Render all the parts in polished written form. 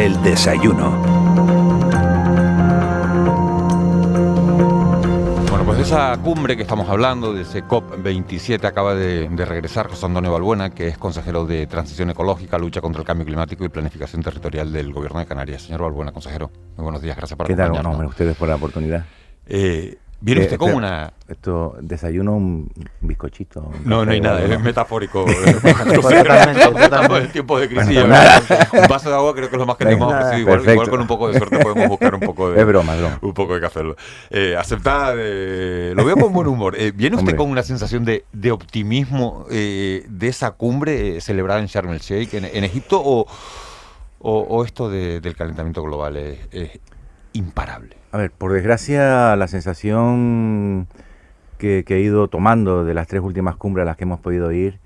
El desayuno. Bueno, pues de esa cumbre que estamos hablando, de ese COP27, acaba de regresar José Antonio Balbuena, que es consejero de Transición Ecológica, Lucha contra el Cambio Climático y Planificación Territorial del Gobierno de Canarias. Señor Balbuena, consejero, muy buenos días, gracias por acompañarnos. ¿Qué tal? No, hombre, ustedes por la oportunidad. ¿Viene usted con una...? Esto, desayuno, un bizcochito. No hay nada, es metafórico. Totalmente. El tiempo de crisis. Bueno, un vaso de agua creo que es lo más que tenemos ofrecido. Igual con un poco de suerte podemos buscar un poco de... Es broma. Un poco de café. Aceptada, lo veo con buen humor. ¿Viene usted con una sensación de optimismo de esa cumbre celebrada en Sharm el Sheikh, en Egipto, o esto del calentamiento global es imparable? A ver, por desgracia, la sensación que he ido tomando de las 3 últimas cumbres a las que hemos podido ir,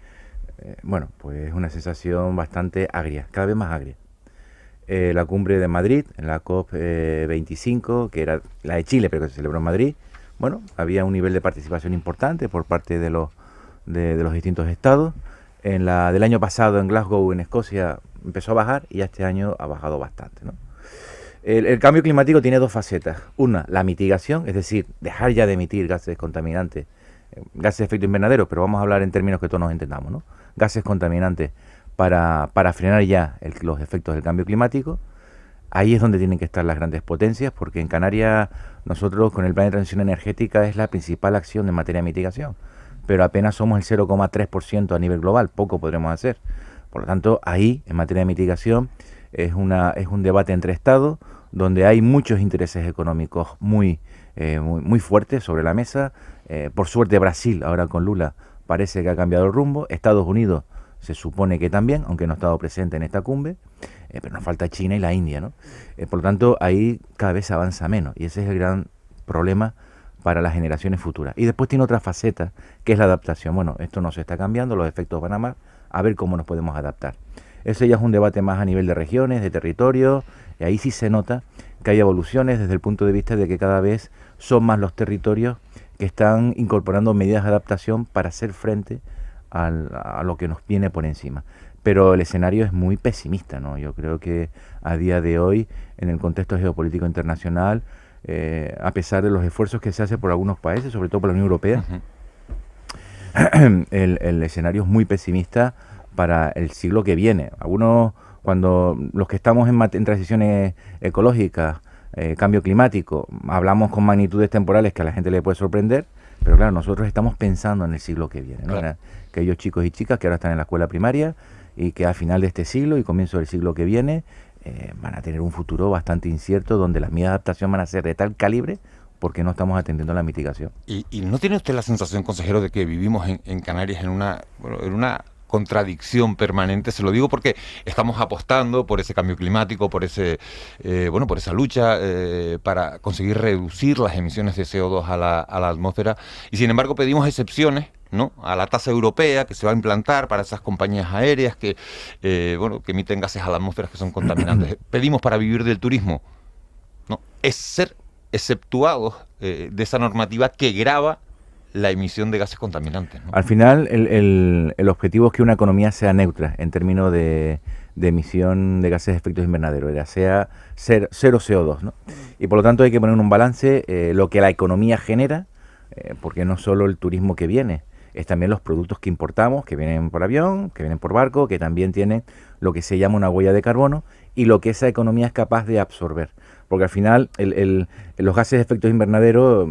pues es una sensación bastante agria, cada vez más agria. La cumbre de Madrid, en la COP25, que era la de Chile, pero que se celebró en Madrid, había un nivel de participación importante por parte de los distintos estados. En la del año pasado, en Glasgow, en Escocia, empezó a bajar y ya este año ha bajado bastante, ¿no? El cambio climático tiene 2 facetas. Una, la mitigación, es decir, dejar ya de emitir gases contaminantes, gases de efecto invernadero, pero vamos a hablar en términos que todos nos entendamos, ¿no? Gases contaminantes para frenar ya los efectos del cambio climático. Ahí es donde tienen que estar las grandes potencias, porque en Canarias nosotros con el plan de transición energética es la principal acción en materia de mitigación, pero apenas somos el 0,3% a nivel global, poco podremos hacer. Por lo tanto, ahí, en materia de mitigación, es un debate entre estados donde hay muchos intereses económicos muy fuertes sobre la mesa. Por suerte Brasil, ahora con Lula, parece que ha cambiado el rumbo. Estados Unidos se supone que también, aunque no ha estado presente en esta cumbre, pero nos falta China y la India, ¿no? Por lo tanto, ahí cada vez se avanza menos y ese es el gran problema para las generaciones futuras. Y después tiene otra faceta, que es la adaptación. Bueno, esto no se está cambiando, los efectos van a ver cómo nos podemos adaptar. Ese ya es un debate más a nivel de regiones, de territorios, y ahí sí se nota que hay evoluciones desde el punto de vista de que cada vez son más los territorios que están incorporando medidas de adaptación para hacer frente a lo que nos viene por encima. Pero el escenario es muy pesimista, ¿no? Yo creo que a día de hoy, en el contexto geopolítico internacional, a pesar de los esfuerzos que se hacen por algunos países, sobre todo por la Unión Europea, el escenario es muy pesimista para el siglo que viene. Algunos, cuando los que estamos en transiciones ecológicas, cambio climático, hablamos con magnitudes temporales que a la gente le puede sorprender, pero claro, nosotros estamos pensando en el siglo que viene, ¿no? Claro. Aquellos chicos y chicas que ahora están en la escuela primaria y que al final de este siglo y comienzo del siglo que viene van a tener un futuro bastante incierto donde las medidas de adaptación van a ser de tal calibre porque no estamos atendiendo la mitigación. ¿Y no tiene usted la sensación, consejero, de que vivimos en Canarias en una contradicción permanente? Se lo digo porque estamos apostando por ese cambio climático, por esa lucha para conseguir reducir las emisiones de CO2 a la atmósfera, y sin embargo pedimos excepciones, ¿no?, a la tasa europea que se va a implantar para esas compañías aéreas que emiten gases a la atmósfera que son contaminantes. Pedimos para vivir del turismo, ¿no? Es ser exceptuados de esa normativa que grava la emisión de gases contaminantes, ¿no? Al final, el objetivo es que una economía sea neutra en términos de emisión de gases de efecto invernadero, sea cero CO2, ¿no? Y por lo tanto hay que poner en un balance lo que la economía genera, porque no solo el turismo que viene, es también los productos que importamos, que vienen por avión, que vienen por barco, que también tienen lo que se llama una huella de carbono y lo que esa economía es capaz de absorber. Porque al final los gases de efecto invernadero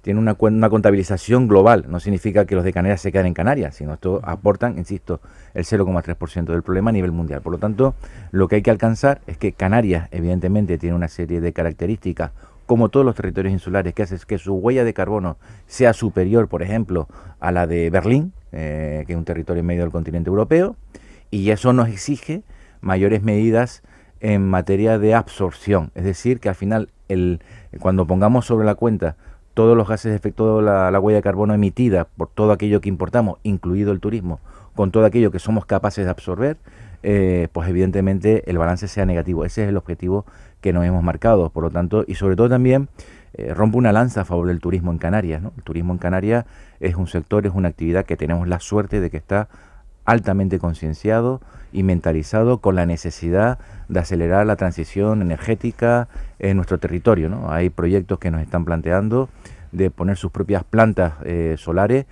tiene una contabilización global. No significa que los de Canarias se queden en Canarias, sino esto aportan, insisto, el 0,3% del problema a nivel mundial. Por lo tanto, lo que hay que alcanzar es que Canarias, evidentemente, tiene una serie de características, como todos los territorios insulares, que hace que su huella de carbono sea superior, por ejemplo, a la de Berlín, que es un territorio en medio del continente europeo, y eso nos exige mayores medidas en materia de absorción. Es decir, que al final, cuando pongamos sobre la cuenta todos los gases de efecto, la huella de carbono emitida por todo aquello que importamos, incluido el turismo, con todo aquello que somos capaces de absorber, pues evidentemente el balance sea negativo. Ese es el objetivo que nos hemos marcado. Por lo tanto, y sobre todo también rompo una lanza a favor del turismo en Canarias, ¿no? El turismo en Canarias es un sector, es una actividad que tenemos la suerte de que está altamente concienciado y mentalizado con la necesidad de acelerar la transición energética en nuestro territorio, ¿no? Hay proyectos que nos están planteando de poner sus propias plantas solares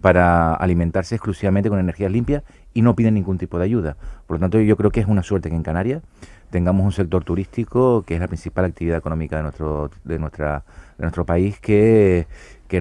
para alimentarse exclusivamente con energías limpias y no piden ningún tipo de ayuda. Por lo tanto, yo creo que es una suerte que en Canarias tengamos un sector turístico que es la principal actividad económica de nuestro país, que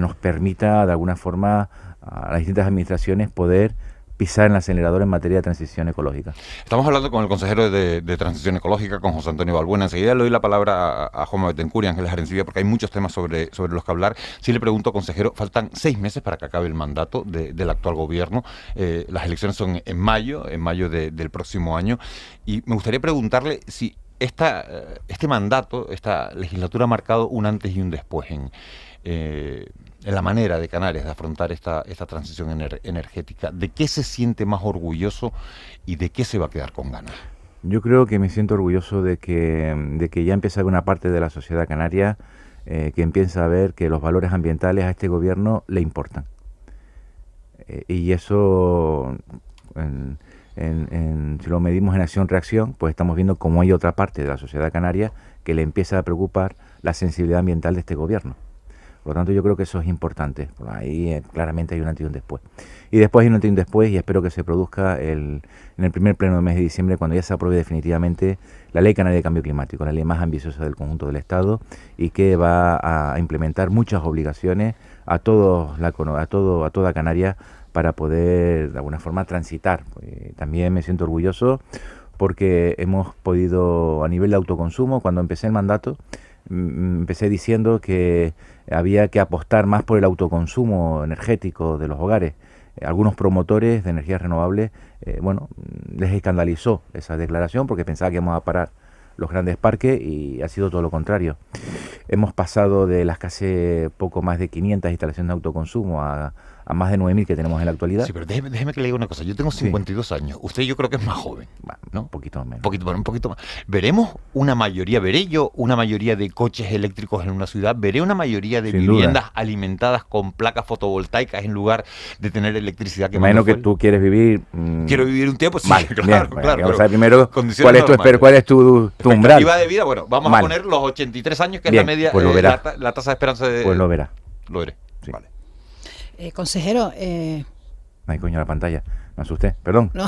nos permita de alguna forma a las distintas administraciones poder pisar en el acelerador en materia de transición ecológica. Estamos hablando con el consejero de Transición Ecológica, con José Antonio Balbuena. Enseguida le doy la palabra a Juanma Betancur y Ángeles Arencibia, porque hay muchos temas sobre los que hablar. Sí le pregunto, consejero, faltan 6 meses para que acabe el mandato del actual gobierno. Las elecciones son en mayo del próximo año. Y me gustaría preguntarle si este mandato, esta legislatura ha marcado un antes y un después en la manera de Canarias de afrontar esta transición energética. ¿De qué se siente más orgulloso y de qué se va a quedar con ganas? Yo creo que me siento orgulloso de que ya empieza una parte de la sociedad canaria que empieza a ver que los valores ambientales a este gobierno le importan. Y eso, si lo medimos en acción-reacción, pues estamos viendo cómo hay otra parte de la sociedad canaria que le empieza a preocupar la sensibilidad ambiental de este gobierno. Por lo tanto, yo creo que eso es importante. Por ahí claramente hay un antes y un después. Y después hay un antes y un después, y espero que se produzca en el primer pleno del mes de diciembre, cuando ya se apruebe definitivamente la Ley Canaria de Cambio Climático, la ley más ambiciosa del conjunto del Estado, y que va a implementar muchas obligaciones a toda Canarias para poder, de alguna forma, transitar. También me siento orgulloso porque hemos podido, a nivel de autoconsumo, cuando empecé el mandato, empecé diciendo que había que apostar más por el autoconsumo energético de los hogares. Algunos promotores de energías renovables, les escandalizó esa declaración porque pensaba que íbamos a parar los grandes parques y ha sido todo lo contrario. Hemos pasado de las casi poco más de 500 instalaciones de autoconsumo a más de 9.000 que tenemos en la actualidad. Sí, pero déjeme que le diga una cosa. Yo tengo 52 años. Usted yo creo que es más joven, ¿no? Un poquito menos. Un poquito más. ¿Veremos veré yo una mayoría de coches eléctricos en una ciudad? ¿Veré una mayoría de viviendas alimentadas con placas fotovoltaicas en lugar de tener electricidad que imagino que tú quieres vivir... Quiero vivir un tiempo, sí, vale, claro. Vamos a ver primero cuál es tu umbral. Expectativa de vida, bueno, vamos a poner los 83 años, que es la media, pues la tasa de esperanza de... Pues lo verá. Lo veré, sí. Vale. Consejero... Ay, coño, la pantalla. Me asusté, perdón. No.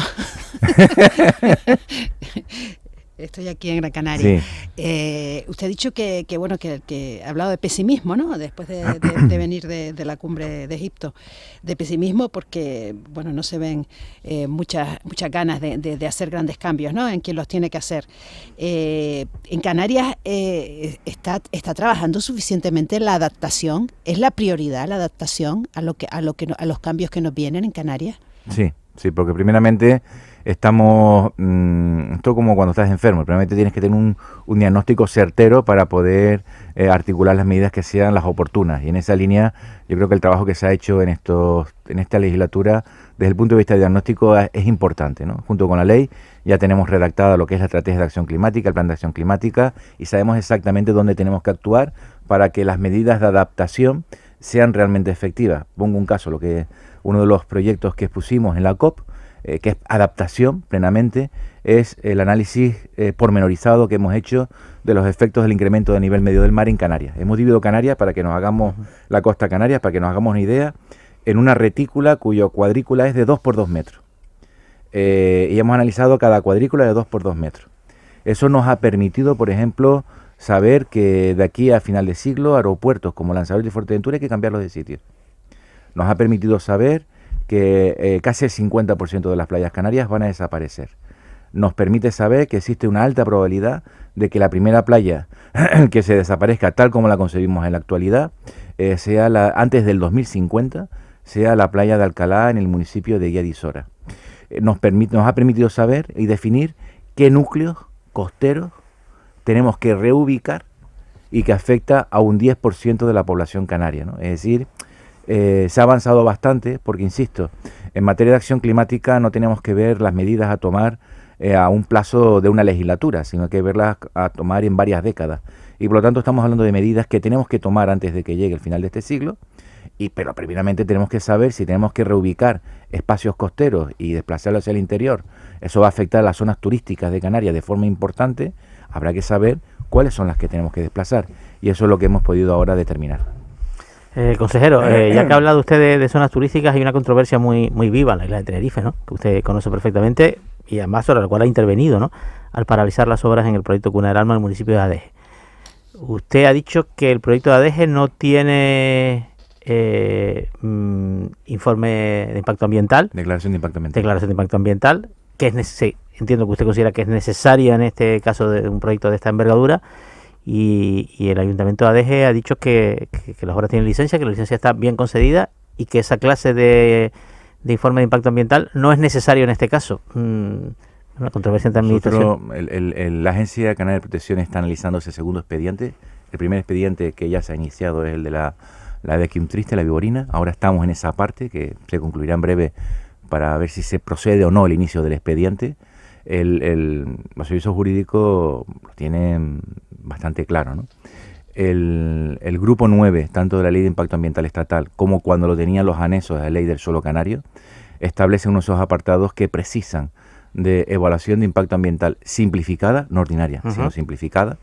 Estoy aquí en Gran Canaria. Sí. Usted ha dicho que ha hablado de pesimismo, ¿no? Después de venir de la cumbre de Egipto, de pesimismo porque, no se ven muchas ganas de hacer grandes cambios, ¿no? En quien los tiene que hacer. En Canarias está trabajando suficientemente la adaptación. ¿Es la prioridad la adaptación a los cambios que nos vienen en Canarias? Sí, porque primeramente estamos, esto como cuando estás enfermo, primeramente tienes que tener un diagnóstico certero para poder articular las medidas que sean las oportunas, y en esa línea yo creo que el trabajo que se ha hecho en esta legislatura desde el punto de vista diagnóstico es importante, ¿no? Junto con la ley ya tenemos redactada lo que es la estrategia de acción climática, el plan de acción climática, y sabemos exactamente dónde tenemos que actuar para que las medidas de adaptación sean realmente efectivas. Pongo un caso, uno de los proyectos que expusimos en la COP, que es adaptación plenamente, es el análisis pormenorizado que hemos hecho de los efectos del incremento del nivel medio del mar en Canarias. Hemos dividido Canarias para que nos hagamos, la costa canaria, para que nos hagamos una idea, en una retícula cuyo cuadrícula es de 2 por 2 metros. Y hemos analizado cada cuadrícula de 2 por 2 metros. Eso nos ha permitido, por ejemplo, saber que de aquí a final de siglo aeropuertos como Lanzarote y Fuerteventura hay que cambiarlos de sitio. Nos ha permitido saber que casi el 50% de las playas canarias van a desaparecer. Nos permite saber que existe una alta probabilidad de que la primera playa que se desaparezca tal como la concebimos en la actualidad, sea antes del 2050, sea la playa de Alcalá en el municipio de Guía de Isora. Nos ha permitido saber y definir qué núcleos costeros tenemos que reubicar y que afecta a un 10% de la población canaria, ¿no? Es decir, se ha avanzado bastante porque, insisto, en materia de acción climática no tenemos que ver las medidas a tomar a un plazo de una legislatura, sino que verlas a tomar en varias décadas. Y por lo tanto estamos hablando de medidas que tenemos que tomar antes de que llegue el final de este siglo Pero primeramente tenemos que saber si tenemos que reubicar espacios costeros y desplazarlos hacia el interior. Eso va a afectar a las zonas turísticas de Canarias de forma importante. Habrá que saber cuáles son las que tenemos que desplazar. Y eso es lo que hemos podido ahora determinar. Consejero, ya que ha hablado usted de zonas turísticas, hay una controversia muy viva en la isla de Tenerife, ¿no? Que usted conoce perfectamente y además sobre la cual ha intervenido, ¿no? Al paralizar las obras en el proyecto Cuna del Alma en el municipio de Adeje. Usted ha dicho que el proyecto de Adeje no tiene informe de impacto ambiental. Declaración de impacto ambiental. Declaración de impacto ambiental, que sí, entiendo que usted considera que es necesaria en este caso de un proyecto de esta envergadura. Y el Ayuntamiento de Adeje ha dicho que las obras tienen licencia, que la licencia está bien concedida y que esa clase de informe de impacto ambiental no es necesario en este caso. Una controversia entre administración. La Agencia Canaria de Protección está analizando ese segundo expediente. El primer expediente que ya se ha iniciado es el de la de Quimtriste, la Viborina. Ahora estamos en esa parte que se concluirá en breve para ver si se procede o no el inicio del expediente. Los servicios jurídicos lo tienen bastante claro, ¿no? El grupo 9, tanto de la Ley de Impacto Ambiental Estatal como cuando lo tenían los anexos de la Ley del Suelo Canario, establece unos apartados que precisan de evaluación de impacto ambiental simplificada, no ordinaria, sino simplificada,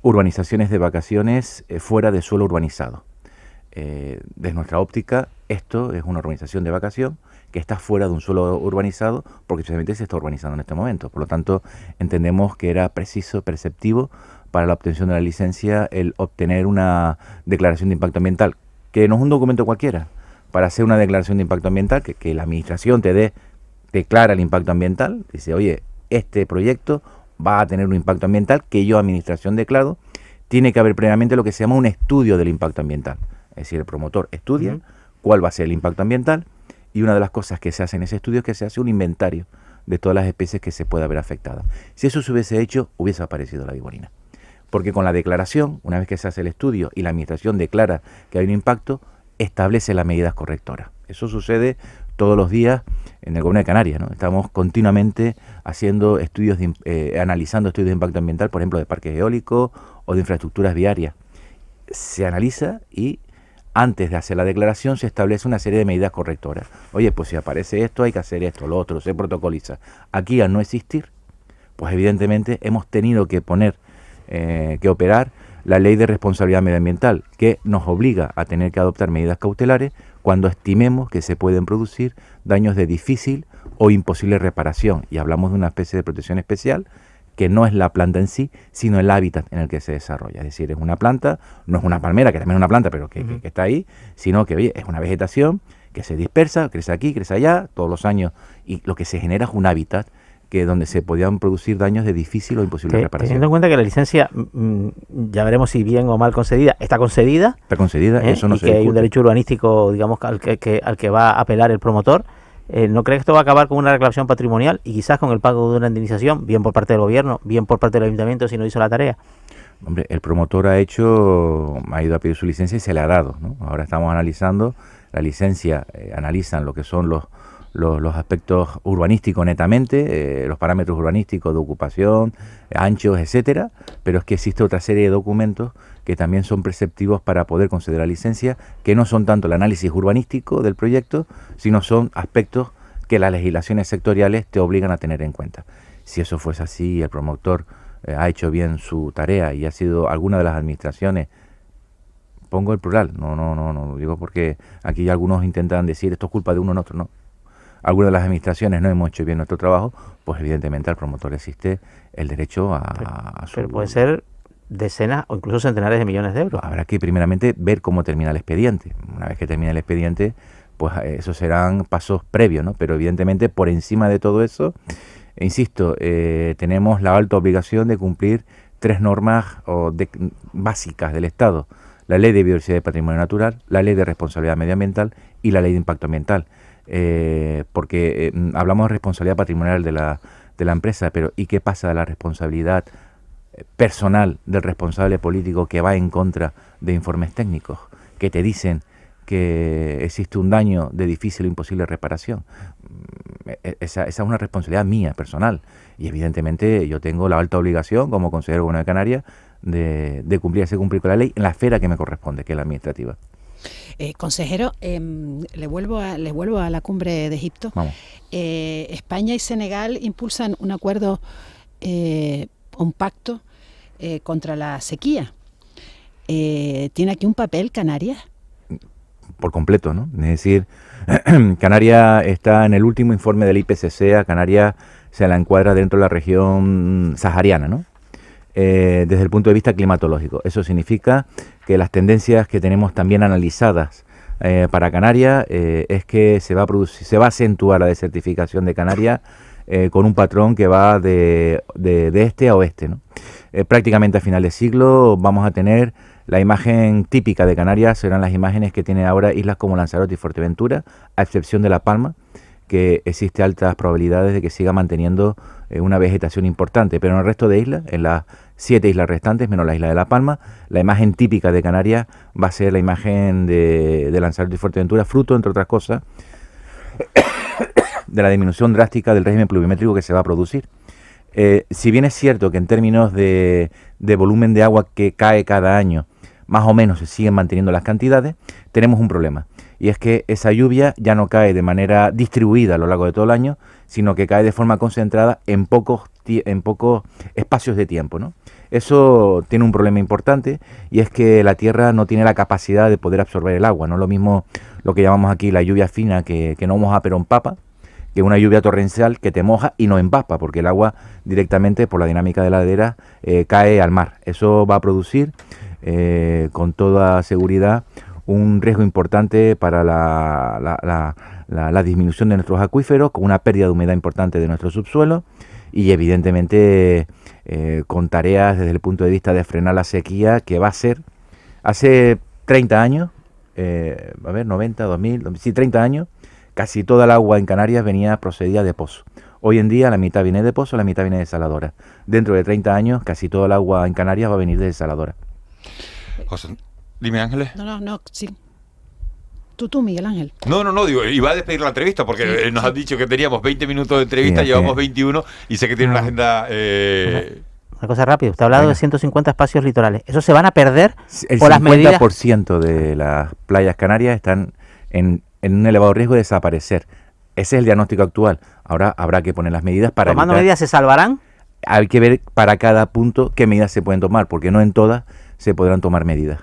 urbanizaciones de vacaciones fuera de suelo urbanizado. Desde nuestra óptica, esto es una urbanización de vacación que está fuera de un suelo urbanizado porque precisamente se está urbanizando en este momento. Por lo tanto, entendemos que era preciso, perceptivo para la obtención de la licencia el obtener una declaración de impacto ambiental, que no es un documento cualquiera. Para hacer una declaración de impacto ambiental, que la administración declara el impacto ambiental, dice, oye, este proyecto va a tener un impacto ambiental que yo, administración, declaro. Tiene que haber previamente lo que se llama un estudio del impacto ambiental. Es decir, el promotor estudia cuál va a ser el impacto ambiental y una de las cosas que se hace en ese estudio es que se hace un inventario de todas las especies que se pueda ver afectadas. Si eso se hubiese hecho, hubiese aparecido la viborina. Porque con la declaración, una vez que se hace el estudio y la administración declara que hay un impacto, establece las medidas correctoras. Eso sucede todos los días en el Gobierno de Canarias, ¿no? Estamos continuamente haciendo estudios, analizando estudios de impacto ambiental, por ejemplo, de parques eólicos o de infraestructuras viarias. Se analiza y antes de hacer la declaración se establece una serie de medidas correctoras. Oye, pues si aparece esto, hay que hacer esto, lo otro, se protocoliza. Aquí, al no existir, pues evidentemente hemos tenido que que operar la Ley de Responsabilidad Medioambiental, que nos obliga a tener que adoptar medidas cautelares cuando estimemos que se pueden producir daños de difícil o imposible reparación. Y hablamos de una especie de protección especial que no es la planta en sí, sino el hábitat en el que se desarrolla. Es decir, es una planta, no es una palmera, que también es una planta, pero que está ahí, sino que, oye, es una vegetación que se dispersa, crece aquí, crece allá, todos los años, y lo que se genera es un hábitat donde se podían producir daños de difícil o imposible reparación. Teniendo en cuenta que la licencia, ya veremos si bien o mal concedida, está concedida. Está concedida, eso no se discute. Y que hay un derecho urbanístico, digamos, al que va a apelar el promotor. ¿No cree que esto va a acabar con una reclamación patrimonial y quizás con el pago de una indemnización, bien por parte del gobierno, bien por parte del ayuntamiento si no hizo la tarea? Hombre, el promotor ha ido a pedir su licencia y se le ha dado, ¿no? Ahora estamos analizando la licencia, analizan lo que son los aspectos urbanísticos netamente, los parámetros urbanísticos de ocupación, anchos, etcétera, pero es que existe otra serie de documentos que también son preceptivos para poder conceder la licencia, que no son tanto el análisis urbanístico del proyecto, sino son aspectos que las legislaciones sectoriales te obligan a tener en cuenta. Si eso fuese así y el promotor ha hecho bien su tarea y ha sido alguna de las administraciones, pongo el plural, no digo porque aquí algunos intentan decir esto es culpa de uno en otro, no. Algunas de las administraciones no hemos hecho bien nuestro trabajo, pues evidentemente al promotor existe el derecho a su... Pero puede ser decenas o incluso centenares de millones de euros. Habrá que primeramente ver cómo termina el expediente. Una vez que termine el expediente, pues esos serán pasos previos, ¿no? Pero evidentemente por encima de todo eso, insisto, tenemos la alta obligación de cumplir 3 normas básicas del Estado: la Ley de Biodiversidad y Patrimonio Natural, la Ley de Responsabilidad Medioambiental y la Ley de Impacto Ambiental. Porque hablamos de responsabilidad patrimonial de la empresa, pero ¿y qué pasa de la responsabilidad personal del responsable político que va en contra de informes técnicos que te dicen que existe un daño de difícil o imposible reparación? Esa es una responsabilidad mía, personal, y evidentemente yo tengo la alta obligación como consejero del Gobierno de Canarias de cumplir con la ley en la esfera que me corresponde, que es la administrativa. Consejero, les vuelvo a la cumbre de Egipto. Vamos. España y Senegal impulsan un acuerdo, un pacto contra la sequía. ¿Tiene aquí un papel Canarias? Por completo, ¿no? Es decir, Canarias está en el último informe del IPCC, a Canarias se la encuadra dentro de la región sahariana, ¿no? Desde el punto de vista climatológico. Eso significa que las tendencias que tenemos también analizadas para Canarias es que se va a acentuar la desertificación de Canarias con un patrón que va de este a oeste, ¿no? Prácticamente a final de siglo vamos a tener la imagen típica de Canarias, serán las imágenes que tiene ahora islas como Lanzarote y Fuerteventura, a excepción de La Palma, que existe altas probabilidades de que siga manteniendo una vegetación importante, pero en el resto de islas, en las 7 islas restantes, menos la isla de La Palma, la imagen típica de Canarias va a ser la imagen de Lanzarote y Fuerteventura, fruto, entre otras cosas, de la disminución drástica del régimen pluviométrico que se va a producir. Si bien es cierto que en términos de volumen de agua que cae cada año, más o menos se siguen manteniendo las cantidades, tenemos un problema. Y es que esa lluvia ya no cae de manera distribuida a lo largo de todo el año, sino que cae de forma concentrada en pocos espacios de tiempo, ¿no? Eso tiene un problema importante, y es que la tierra no tiene la capacidad de poder absorber el agua. No es lo mismo lo que llamamos aquí la lluvia fina, que no moja pero empapa, que una lluvia torrencial que te moja y no empapa, porque el agua directamente por la dinámica de la ladera cae al mar. Eso va a producir con toda seguridad un riesgo importante para la disminución de nuestros acuíferos, con una pérdida de humedad importante de nuestro subsuelo y evidentemente con tareas desde el punto de vista de frenar la sequía, que va a ser hace 30 años, 90, 2000, sí, 30 años, casi toda el agua en Canarias procedía de pozo. Hoy en día la mitad viene de pozo, la mitad viene de desaladora. Dentro de 30 años casi todo el agua en Canarias va a venir de desaladora. José, dime, Ángeles. No, sí. Tú, Miguel Ángel. No, digo, iba a despedir la entrevista porque sí, nos han dicho que teníamos 20 minutos de entrevista, sí, llevamos 21 y sé que tiene una agenda... Una cosa rápida, usted ha hablado de 150 espacios litorales. ¿Esos se van a perder por las medidas? El 50% de las playas canarias están en un elevado riesgo de desaparecer. Ese es el diagnóstico actual. Ahora habrá que poner las medidas para ¿Tomando medidas se salvarán? Hay que ver para cada punto qué medidas se pueden tomar, porque no en todas se podrán tomar medidas.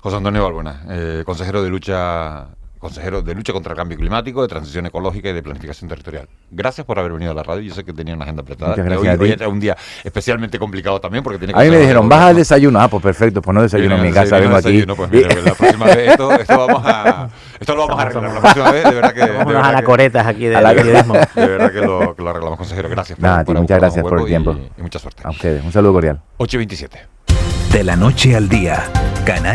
José Antonio Balbuena, consejero de lucha contra el cambio climático, de transición ecológica y de planificación territorial. Gracias por haber venido a la radio. Yo sé que tenía una agenda apretada. Muchas gracias. Hoy era un día especialmente complicado también porque tiene que... A mí me dijeron, ¿vas al desayuno? Pues perfecto, pues no desayuno en mi casa, vengo aquí. Pues mira, la próxima vez esto lo vamos a arreglar. La próxima vez, de verdad que... Vamos a anacoretas aquí de periodismo. De verdad que lo arreglamos, consejero. Gracias. Muchas gracias por el tiempo. Y mucha suerte. A ustedes, un saludo cordial. 8:27. De la noche al día, Canarias.